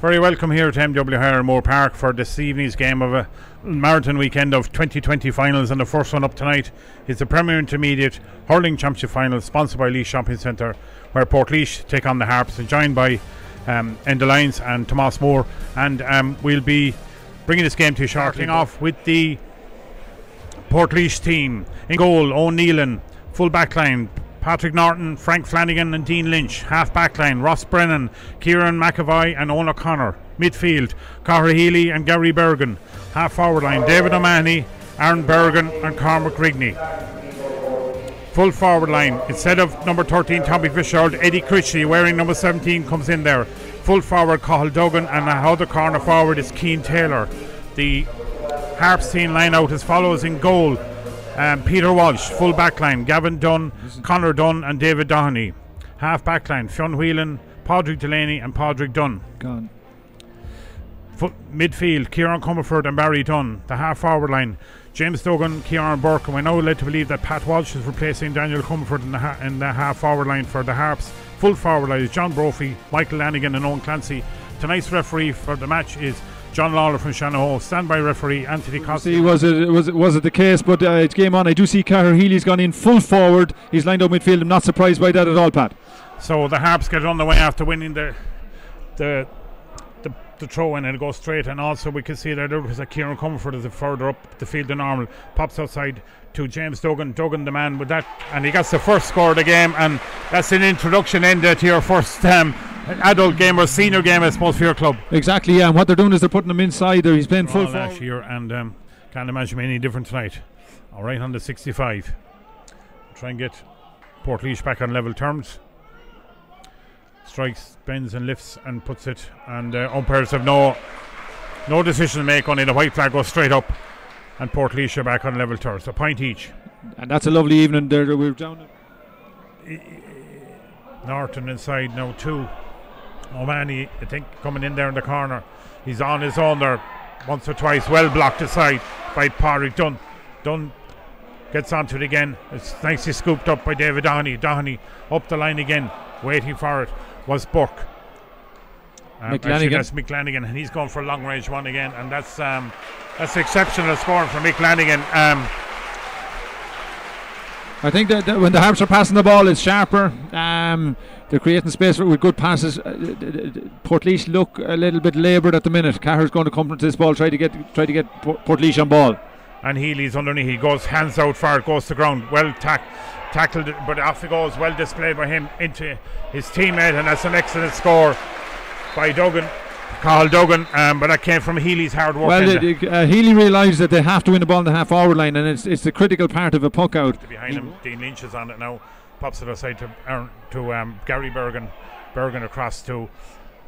Very welcome here to MW Moore Park for this evening's game of a marathon weekend of 2020 finals, and the first one up tonight is the Premier Intermediate Hurling Championship Final, sponsored by Laois Shopping Centre, where Portlaoise take on the Harps, and joined by Enda Lyons and Tomas Moore, and we'll be bringing this game to you shortly. Off with the Portlaoise team. In goal, O'Neillan. Full back line, Patrick Norton, Frank Flanagan and Dean Lynch. Half back line, Ross Brennan, Kieran McAvoy and Owen O'Connor. Midfield, Cara Healy and Gary Bergen. Half forward line, David O'Mahony, Aaron Bergen and Cormac Rigney. Full forward line, instead of number 13 Tommy Fitzgerald, Eddie Critchley wearing number 17 comes in there. Full forward, Cathal Duggan, and the other corner forward is Cian Taylor. The Harps team line out as follows. In goal, Peter Walsh. Full back line, Gavin Dunn, Conor Dunn and David Doheney. Half back line, Fionn Whelan, Padraig Delaney and Padraig Dunn. Gone. Midfield, Kieran Comerford and Barry Dunn. The half forward line, James Duggan, Kieran Burke, and we're now led to believe that Pat Walsh is replacing Daniel Comerford in the half forward line for the Harps. Full forward line is John Brophy, Michael Lanigan and Owen Clancy. Tonight's referee for the match is John Lawler from Shannon. Standby referee Anthony Costi. Was it the case? But it's game on. I do see Cara Healy's gone in full forward. He's lined up midfield. I'm not surprised by that at all, Pat. So the Harps get on the way after winning the throw in, and it goes straight. And also we can see that there was a Kieran Comerford is further up the field than normal. Pops outside to James Duggan. Duggan the man with that, and he gets the first score of the game, and that's an introduction into to your first adult game or senior game, I suppose, for your club. Exactly, yeah. And what they're doing is they're putting him inside there. He's playing full forward last year, and can't imagine any different tonight. All right, on the 65. Try and get Portlaoise back on level terms. Strikes, bends and lifts and puts it, and umpires have no decision to make. Only the white flag goes straight up, and Portlaoise are back on level terms. A point each. And that's a lovely evening there. We're down Norton inside now too. O'Mahony, I think, coming in there in the corner. He's on his own there once or twice, well blocked aside by Padraig Dunn. Dunn gets onto it again. It's nicely scooped up by David Doheney. Doheney up the line again, waiting for it was Burke. Actually, that's Mick Lanigan, and he's going for a long range one again, and that's exceptional scoring for Mick Lanigan. I think that when the Harps are passing the ball, it's sharper. They're creating space with good passes. Portlaoise look a little bit laboured at the minute. Cahir's going to come into this ball, try to get Portlaoise on ball. And Healy's underneath. He goes hands out far, goes to ground. Well tackled, but off he goes. Well displayed by him into his teammate, and that's an excellent score by Duggan. Cathal Duggan, but that came from Healy's hard work. Well, Healy realised that they have to win the ball in the half forward line, and it's the critical part of a puck out. Behind him, Dean Lynch is on it now. Pops it aside to Gary Bergen. Bergen across to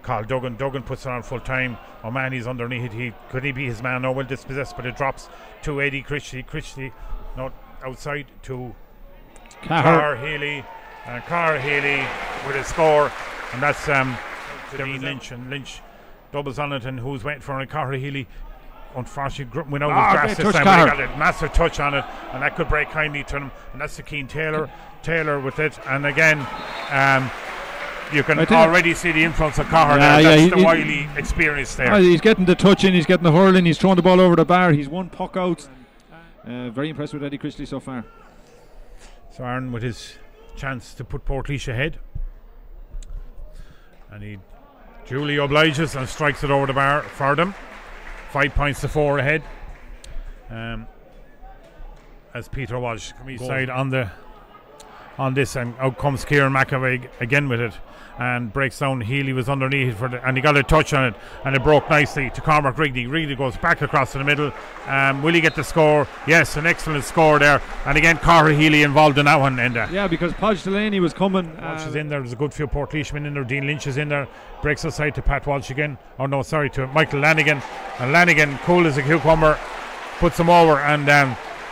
Cathal Duggan. Duggan puts it on full time. O'Mahony's underneath. Could he be his man? No, well dispossessed, but it drops to Eddie Critchley. Critchley, no, outside to Cara Healy. Cara Healy with a score, and that's Dean Lynch, and Lynch doubles on it, and who's waiting for it? Cara Healy unfortunately went out of grass this time, but he got a massive touch on it, and that could break kindly to him, and that's the Cian Taylor with it. And again, you can already see the influence of Cara there. That's the wily experience there. He's getting the touch in, he's getting the hurling, he's throwing the ball over the bar, he's won puck out. Very impressed with Eddie Critchley so far. So Aaron with his chance to put Portlaoise ahead, and he duly obliges and strikes it over the bar for them. 5 points to 4 ahead. As Peter Walsh comes side on this, and out comes Kieran McAvoy again with it, and breaks down. Healy was underneath and he got a touch on it, and it broke nicely to Cormac Rigney. Rigney goes back across to the middle. Will he get the score? Yes, an excellent score there, and again Cara Healy involved in that one. Yeah, because Padraig Delaney was coming. Walsh is in there. There's a good few Portlaoisemen in there. Dean Lynch is in there, breaks aside to Pat Walsh again. Oh no, sorry, to Michael Lanigan, and Lanigan, cool as a cucumber, puts him over. And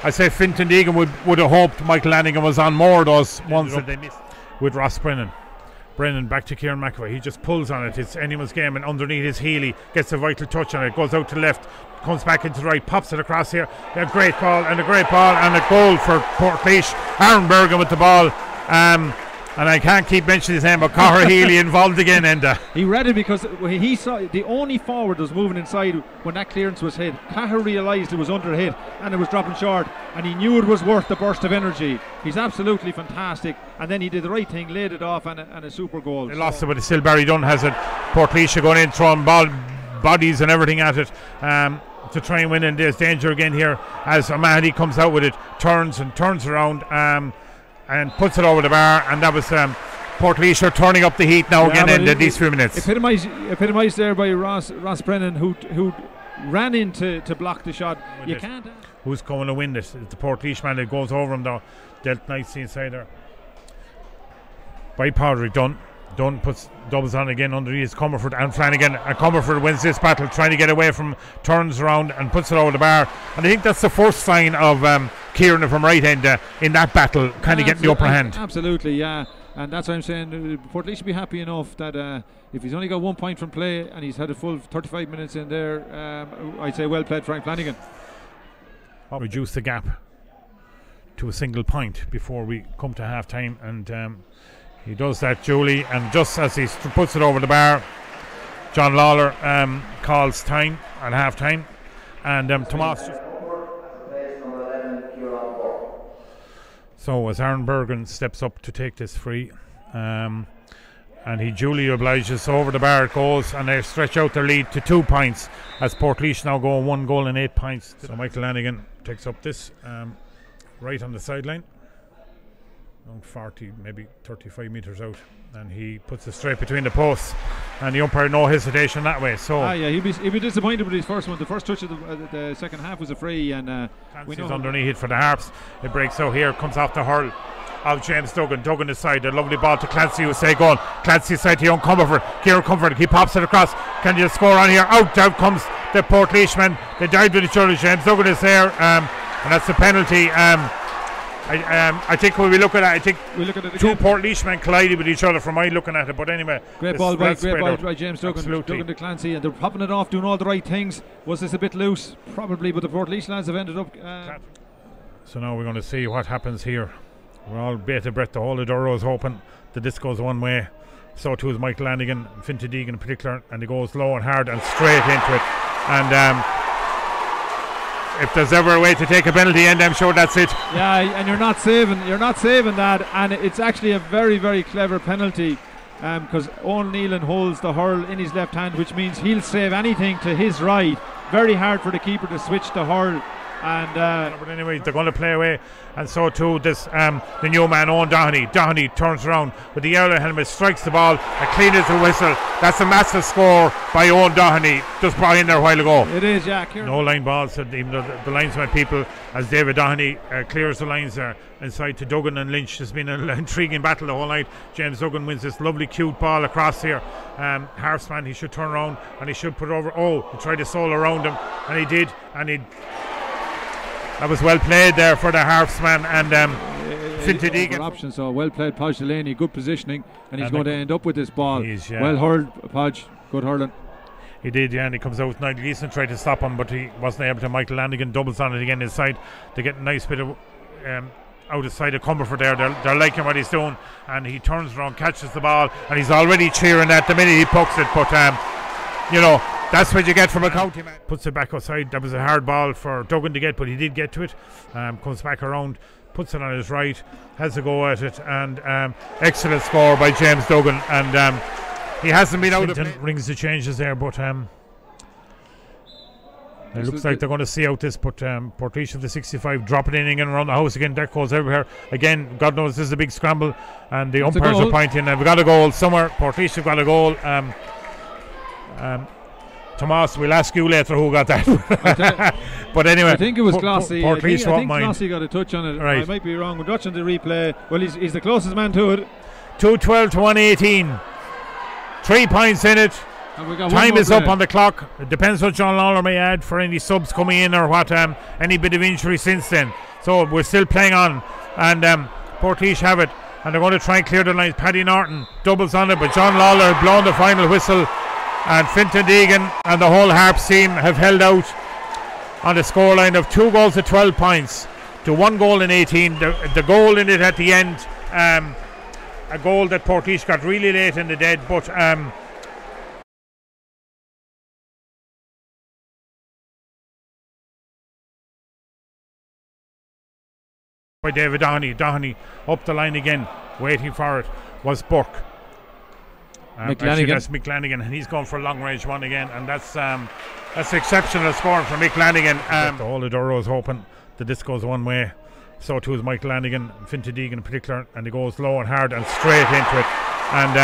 I say Fintan Deegan would have hoped Michael Lanigan was on more of those ones that they missed with Ross Brennan. Brennan back to Kieran McAvoy. He just pulls on it. It's anyone's game, and underneath is Healy. Gets a vital touch on it. Goes out to the left. Comes back into the right. Pops it across here. A great ball and a goal for Portlaoise. Aaron Bergen with the ball. And I can't keep mentioning his name, but Cahir Healy involved again, Enda. He read it because he saw the only forward that was moving inside when that clearance was hit. Cahir realised it was under hit and it was dropping short, and he knew it was worth the burst of energy. He's absolutely fantastic, and then he did the right thing, laid it off, and a super goal. They lost it, but still Barry Dunn has it. Portlaoise going in, throwing bodies and everything at it to try and win, and there's danger again here as O'Mahony comes out with it, turns around and puts it over the bar, and that was Portlaoise turning up the heat now again in these few minutes. Epitomised there by Ross Brennan, who ran in to block the shot. You can't. Who's going to win this? It's the Portlaoise man that goes over him though. Dealt nicely inside there by Padraig Dunn. Dunn puts doubles on again underneath Comerford and Flanagan, and Comerford wins this battle, trying to get away from, turns around and puts it over the bar. And I think that's the first sign of Kieran from right end in that battle, kind of getting the upper hand. Absolutely, yeah. And that's why I'm saying Portlaoise should be happy enough that if he's only got 1 point from play and he's had a full 35 minutes in there, I'd say well played Frank Flanagan. I'll reduce the gap to a single point before we come to half time, and he does that, Julie, and just as he puts it over the bar, John Lawler calls time at half time, and Tomas just. So as Aaron Bergen steps up to take this free, and he duly obliges, over the bar it goes, and they stretch out their lead to 2 points as Portlaoise now go 1 goal and 8 points. So Michael Lanigan takes up this right on the sideline, around 40, maybe 35 metres out, and he puts it straight between the posts, and the umpire no hesitation that way. So yeah, he'd be disappointed with his first one. The first touch of the second half was a free, and Clancy's underneath it for the Harps. It breaks out here, comes off the hurl of James Duggan. Duggan aside, a lovely ball to Clancy, who say goal. Clancy side to young Comerford. Kieran Comerford, he pops it across. Can you score on here? Out comes the Portlaoise men. They died with each other. James Duggan is there, and that's the penalty. I think when we look at it, two Portlaoise men collided with each other from my looking at it. But anyway, great ball by James Duggan. Absolutely. Duggan to Clancy, and they're popping it off, doing all the right things. Was this a bit loose? Probably, but the Portlaoise lads have ended up. So now we're going to see what happens here. We're all bated breath. The whole of Durrow is open. The disc goes one way. So too is Michael Lanigan, Fintan Deegan in particular, and he goes low and hard and straight into it. And if there's ever a way to take a penalty, and I'm sure that's it. Yeah, and you're not saving that, and it's actually a very, very clever penalty, because Owen Nealon holds the hurl in his left hand, which means he'll save anything to his right. Very hard for the keeper to switch the hurl. And but anyway, they're going to play away, and so too this the new man Owen Doherty. Doherty turns around with the yellow helmet, strikes the ball, clean as a whistle. That's a massive score by Owen Doherty, just brought in there a while ago. It is, yeah. No line balls, even though the linesman people, as David Doherty clears the lines there inside to Duggan and Lynch. There's been an intriguing battle the whole night. James Duggan wins this lovely cute ball across here. Harps man, he should turn around and he should put it over. He tried to soul around him, and he did, and that was well played there for the Harps man, and Fintan Deegan. Option, so well played, Podge Delaney, good positioning, and he's going to end up with this ball. Well hurled, Podge, good hurling. He did, yeah, and he comes out with Nigel Easton, tried to stop him, but he wasn't able to. Michael Lanigan doubles on it again inside to get a nice bit of out of sight of Comerford there. They're liking what he's doing, and he turns around, catches the ball, and he's already cheering at the minute he pucks it, but that's what you get from a county man. Puts it back outside. That was a hard ball for Duggan to get, but he did get to it. Comes back around, puts it on his right, has a go at it, and excellent score by James Duggan. And he hasn't been out of it. Rings the changes there, but it looks like they're going to see out this. But Portlaoise of the 65 dropping in and around the house again. Deck goes everywhere. Again, God knows this is a big scramble, and the umpires are pointing. And we've got a goal somewhere. Portlaoise have got a goal. Tomas, we'll ask you later who got that. But anyway, I think it was Glossy. I think Glossy got a touch on it. Right. I might be wrong. We're watching the replay. Well, he's the closest man to it. 2:12 to 1:18. 3 points in it. Time is up on the clock. It depends what John Lawler may add for any subs coming in or what. Any bit of injury since then. So we're still playing on, and Portlaoise have it, and they're going to try and clear the lines. Paddy Norton doubles on it, but John Lawler had blown the final whistle. And Fintan Deegan and the whole Harps team have held out on the scoreline of 2 goals to 12 points to 1 goal in 18. The goal in it at the end a goal that Portlaoise got really late in the dead, but by David Doheney. Doheney up the line again, waiting for it was Burke. Actually, that's Mick Lanigan, and he's going for a long range one again, and that's exceptional scoring for Mick Lanigan. The whole of Duro is hoping that this goes one way. So too is Mike Lanigan, Finta Deegan in particular, and he goes low and hard and straight into it. And